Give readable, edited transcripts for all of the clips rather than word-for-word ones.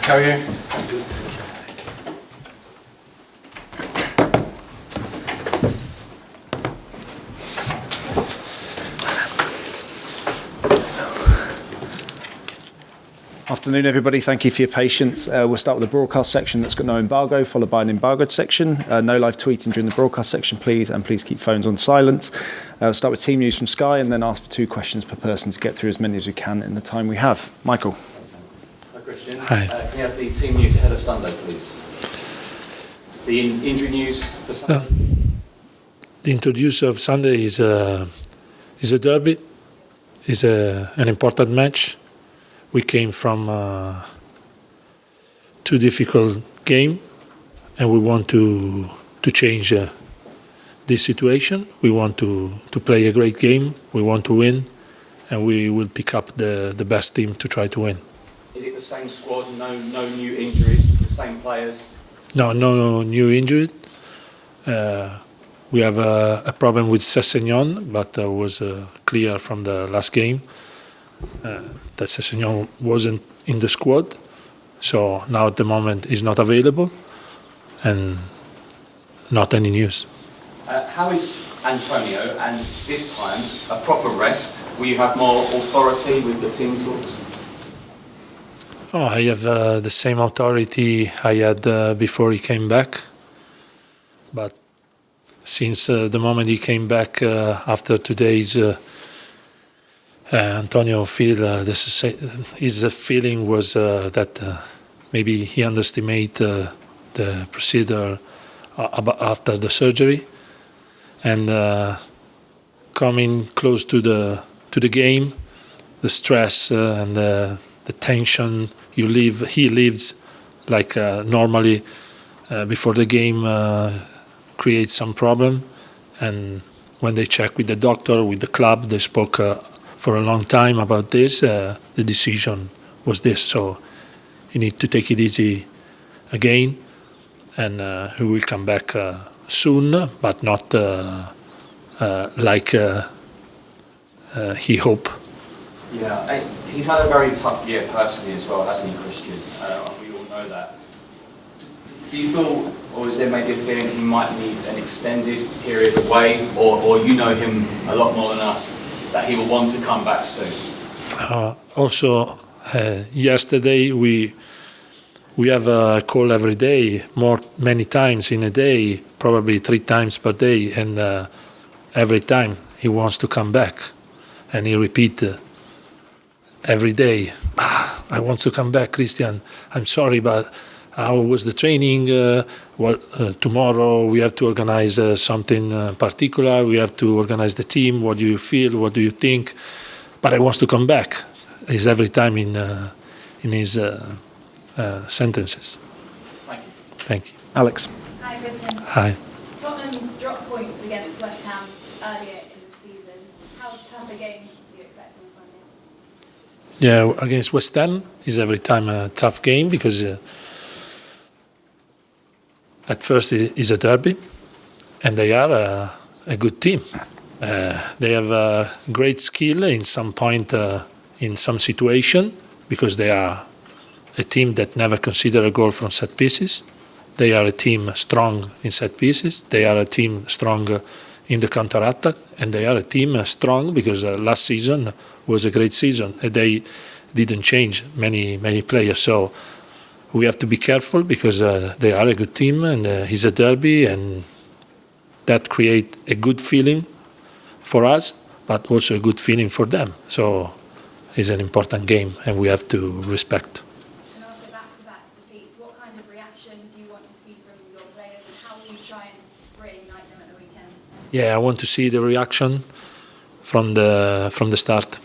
How are you? Good, thank you. Afternoon, everybody. Thank you for your patience. We'll start with the broadcast section that's got no embargo, followed by an embargoed section. No live tweeting during the broadcast section, please, and please keep phones on silent. We'll start with team news from Sky and then ask for 2 questions per person to get through as many as we can in the time we have. Michael. Hi, Cristian. Hi. Can we have the team news ahead of Sunday, please? The injury news for Sunday? The introduce of Sunday is a derby, is an important match. We came from 2 difficult games, and we want to change this situation. We want to play a great game. We want to win, and we will pick up the best team to try to win. Is it the same squad? No new injuries? The same players? No new injuries. We have a problem with Sessegnon, but was clear from the last game that Sessegnon wasn't in the squad. So now at the moment he's not available, and not any news. How is Antonio, and this time a proper rest? Will you have more authority with the team talks? I have the same authority I had before he came back, but since the moment he came back after today's Antonio his feeling was that maybe he underestimated the procedure after the surgery, and coming close to the game, the stress and the tension he lives like normally before the game creates some problem. And when they check with the doctor, with the club, they spoke for a long time about this. The decision was this, so you need to take it easy again, and he will come back soon, but not like he hoped. Yeah, he's had a very tough year personally as well, hasn't he, Cristian? We all know that. Do you feel, or is there maybe a feeling he might need an extended period away, or you know him a lot more than us, that he will want to come back soon? Also, yesterday we have a call every day, many times in a day, probably 3 times per day, and every time he wants to come back, and he repeat every day, I want to come back, Cristian. I'm sorry, but how was the training? Tomorrow we have to organize something particular. We have to organize the team. What do you feel? What do you think? But I want to come back. It's every time in his sentences. Thank you. Thank you. Alex. Hi, Cristian. Hi. Tottenham dropped points against West Ham earlier in the season. How tough a game do you expect on Sunday? Yeah, against West Ham is every time a tough game because at first it is a derby, and they are a good team. They have a great skill in some point, in some situation, because they are a team that never consider a goal from set pieces. They are a team strong in set pieces. They are a team strong in the counter-attack, and they are a team strong because last season was a great season. They didn't change many players, so we have to be careful because they are a good team, and it's a derby, and that creates a good feeling for us, but also a good feeling for them. So it's an important game, and we have to respect. And after back-to-back defeats, what kind of reaction do you want to see from your players, and how will you try and reignite them at the weekend? Yeah, I want to see the reaction from the start.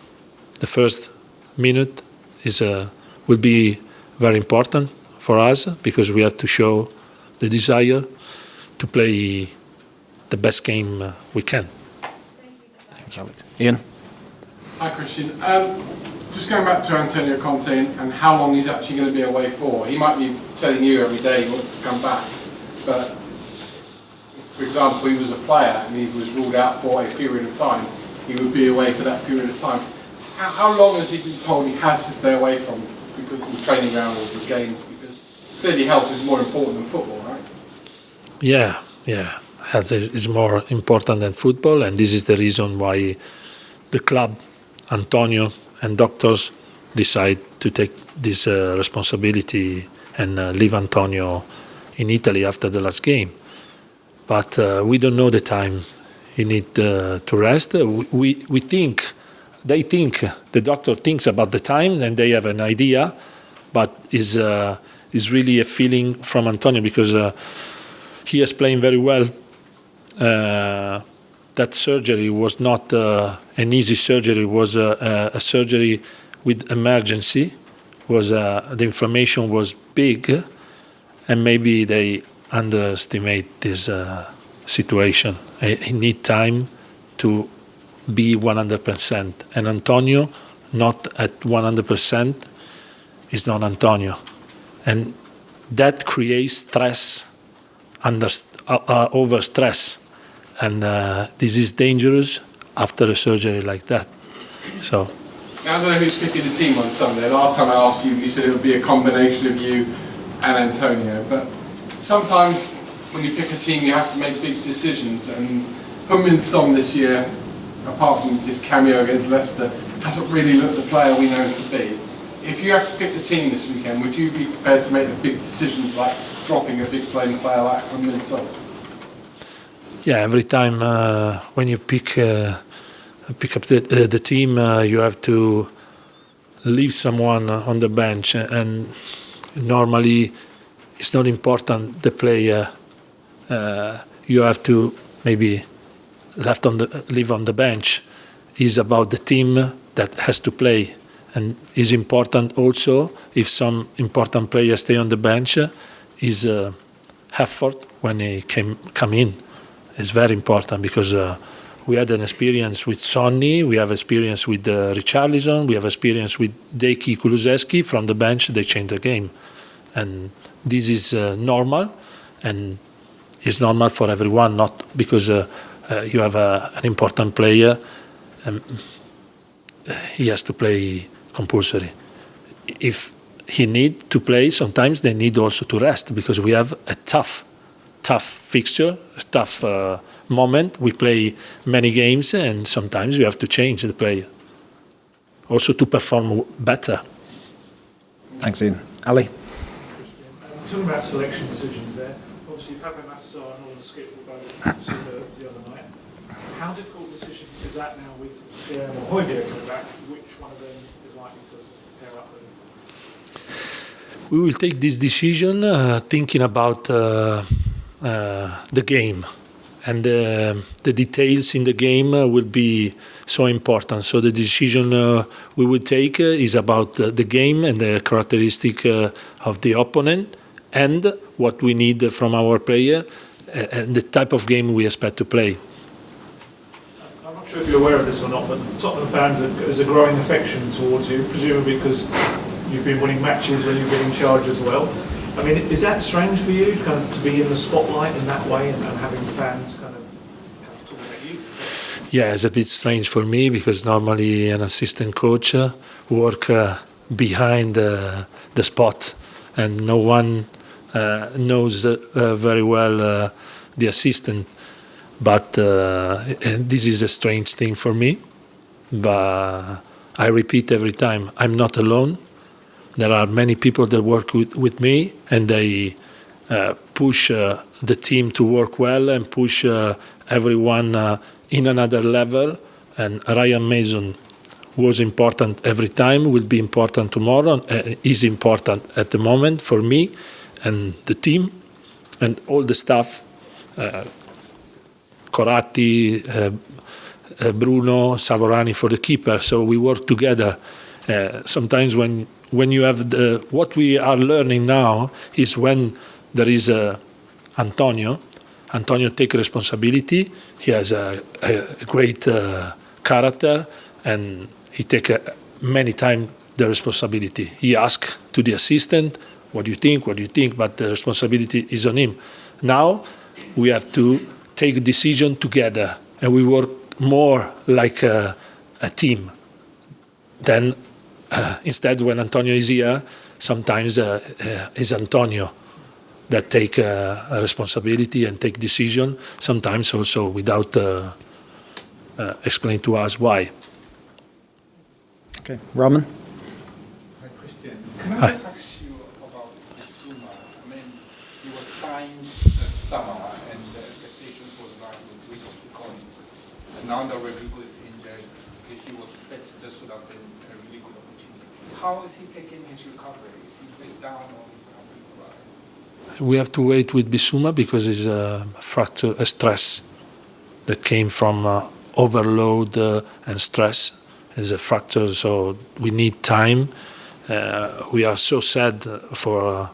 The first minute will be very important for us because we have to show the desire to play the best game we can. Thank you, Alex. Ian. Hi, Cristian. Just going back to Antonio Conte and how long he's actually going to be away for. He might be telling you every day he wants to come back, but for example, he was a player and he was ruled out for a period of time, he would be away for that period of time. How long has he been told he has to stay away from because of the training ground or the games? clearly health is more important than football, right? Yeah. Health is more important than football, and this is the reason why the club, Antonio, and doctors decide to take this responsibility and leave Antonio in Italy after the last game. But we don't know the time he need to rest. We think, they think, the doctor thinks about the time and they have an idea, but is really a feeling from Antonio because he explained very well that surgery was not an easy surgery. It was a surgery with emergency. The inflammation was big, and maybe they underestimate this situation. He need time to be 100%. And Antonio, not at 100%, is not Antonio. And that creates stress, over stress. And this is dangerous after a surgery like that. So. Now, I don't know who's picking the team on Sunday. Last time I asked you, you said it would be a combination of you and Antonio. But sometimes when you pick a team, you have to make big decisions. And Heung-min Son this year, apart from his cameo against Leicester, hasn't really looked the player we know him to be. If you have to pick the team this weekend, would you be prepared to make the big decisions like dropping a big playing player like Heung-min Son? Yeah, every time when you pick up the team, you have to leave someone on the bench, and normally it's not important the player. You have to maybe leave on the bench. It's about the team that has to play, and it's important also if some important players stay on the bench. Is effort when he come in. It's very important because we had an experience with Sonny, we have experience with Richarlison, we have experience with Deki Kulusevski. From the bench, they change the game. And this is normal, and it's normal for everyone, not because you have an important player, he has to play compulsory. If he need to play, sometimes they need also to rest because we have a tough fixture, a tough moment. We play many games, and sometimes you have to change the player also to perform better. Thanks, Ian. Ali? Talking about selection decisions there, obviously Pape Massar and all the skip were both the other night. How difficult a decision is that now with Guillermo Højbjerg coming back? Which one of them is likely to pair up with? We will take this decision thinking about the game, and the details in the game will be so important. So the decision we will take is about the game and the characteristic of the opponent and what we need from our player and the type of game we expect to play. I'm not sure if you're aware of this or not, but Tottenham fans there's a growing affection towards you, presumably because you've been winning matches when you've been in charge as well. I mean, is that strange for you, kind of to be in the spotlight in that way and having fans kind of talking about you? Yeah, it's a bit strange for me because normally an assistant coach work behind the spot, and no one knows very well the assistant. But this is a strange thing for me. But I repeat every time, I'm not alone. There are many people that work with me, and they push the team to work well and push everyone in another level. And Ryan Mason was important every time, will be important tomorrow, is important at the moment for me and the team and all the staff, Coratti, Bruno, Savorani for the keeper. So we work together. Sometimes when you have what we are learning now is when there is Antonio take responsibility. He has a great character, and he take many times the responsibility. He asks to the assistant, what do you think, but the responsibility is on him. Now we have to take a decision together, and we work more like a team. Then instead, when Antonio is here, sometimes is Antonio. that take a responsibility and take decision, sometimes also without explain to us why. Okay, Raman? Hi, Cristian. Can I Hi. just ask you about Bissouma? I mean, he was signed this summer, and the expectations was that he would break off the coin. And now that Rodrigo is injured, if he was fit, this would have been a really good opportunity. How is he taking his recovery? Is he fit down or is he happening to lie? We have to wait with Bissouma because it's a fracture, a stress that came from overload and stress. It's a fracture, so we need time. We are so sad for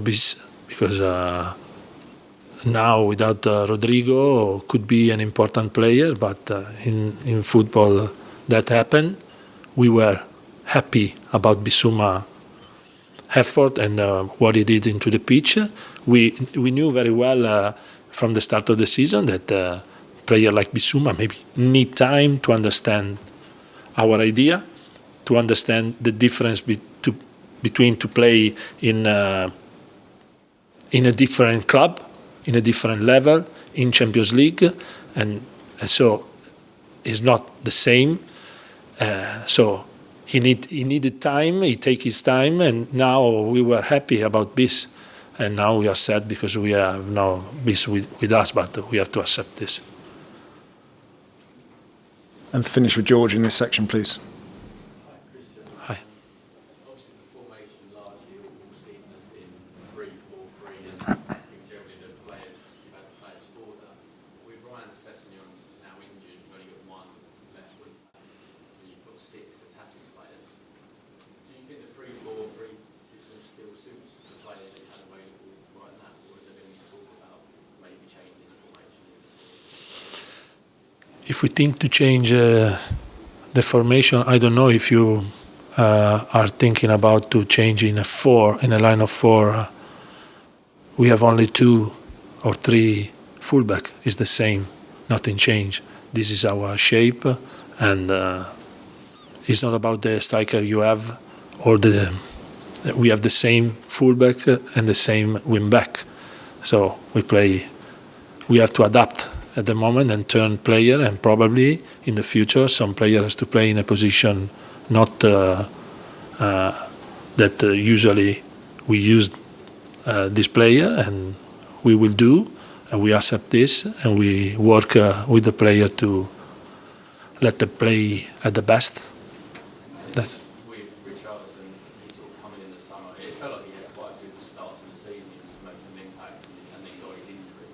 Bis because now without Rodrigo could be an important player, but in football that happened. We were happy about Bissouma effort and what he did into the pitch. We knew very well from the start of the season that a player like Bissouma maybe need time to understand our idea, to understand the difference between to play in a different club, in a different level, in Champions League, and so it's not the same. So he needed time. He take his time, and now we were happy about this, and now we are sad because we have now this with us, but we have to accept this. And finish with George in this section, please. Hi. Obviously, the formation largely all season has been 3-4-3, and I think generally the players, you've had the players for that. With Ryan Sessegnon now injured, you've only got one left wing back, and you've got 6 attacking players. Do you think the 3-4-3 system still suits the players that you had available right now, or is there going to be talk about maybe changing the formation? If we think to change the formation, I don't know if you are thinking about to change in a line of 4. We have only 2 or 3 fullback. It's the same, nothing changed. This is our shape, and it's not about the striker you have or we have the same fullback and the same wing back. So we have to adapt at the moment and turn player, and probably in the future some player has to play in a position not that usually we use this player, and we will do, and we accept this, and we work with the player to let them play at the best. That's With Richarlison, he sort of coming in the summer, it felt like he had quite a good start to the season. He was making an impact and then got his injury.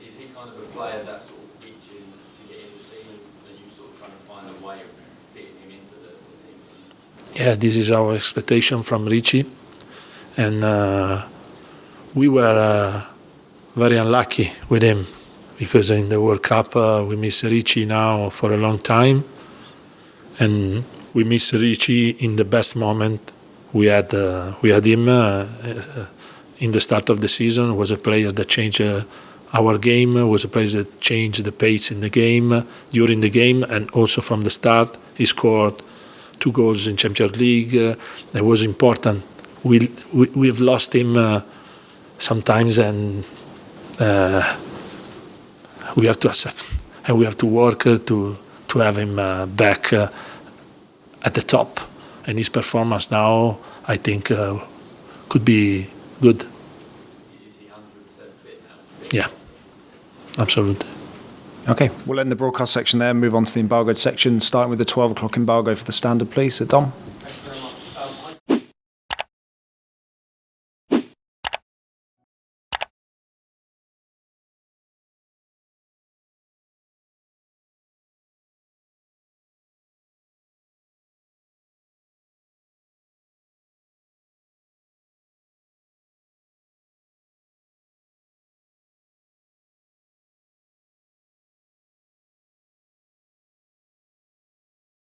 Is he kind of a player that's sort of itching to get in the team, and you sort of trying to find a way of fitting him into the team? Yeah, this is our expectation from Richie, and we were very unlucky with him because in the World Cup we miss Richie now for a long time, and we miss Richie in the best moment. We had him in the start of the season. Was a player that changed our game. Was a player that changed the pace in the game during the game, and also from the start. He scored 2 goals in Champions League. It was important. We've lost him sometimes, and we have to accept, and we have to work to have him back at the top. And his performance now, I think, could be good. Is he 100% fit now? Yeah, absolutely. Okay, we'll end the broadcast section there and move on to the embargoed section, starting with the 12 o'clock embargo for the Standard, please. So, Dom?